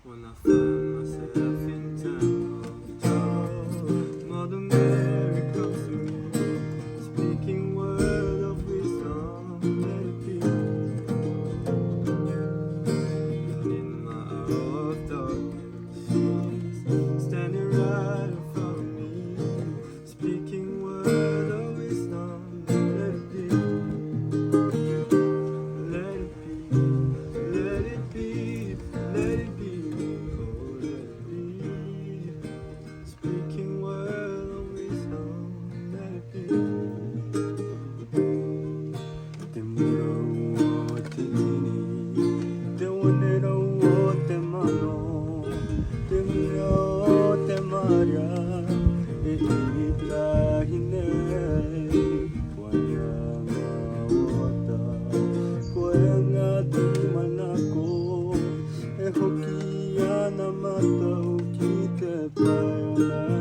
When I find myself in time of trouble, Mother Mary comes to me, speaking word of wisdom, let it be. And in my hour of darkness, she's standing right in front of me, speaking word of wisdom, let it be. Let it be, let it be, let it be. Speaking word of wisdom, let it be. Temuro tinini, te wanero te mano, temuro te maria, e ita hine, kwayanga wata, kwayanga di manako, e hokia na mata ukite pala.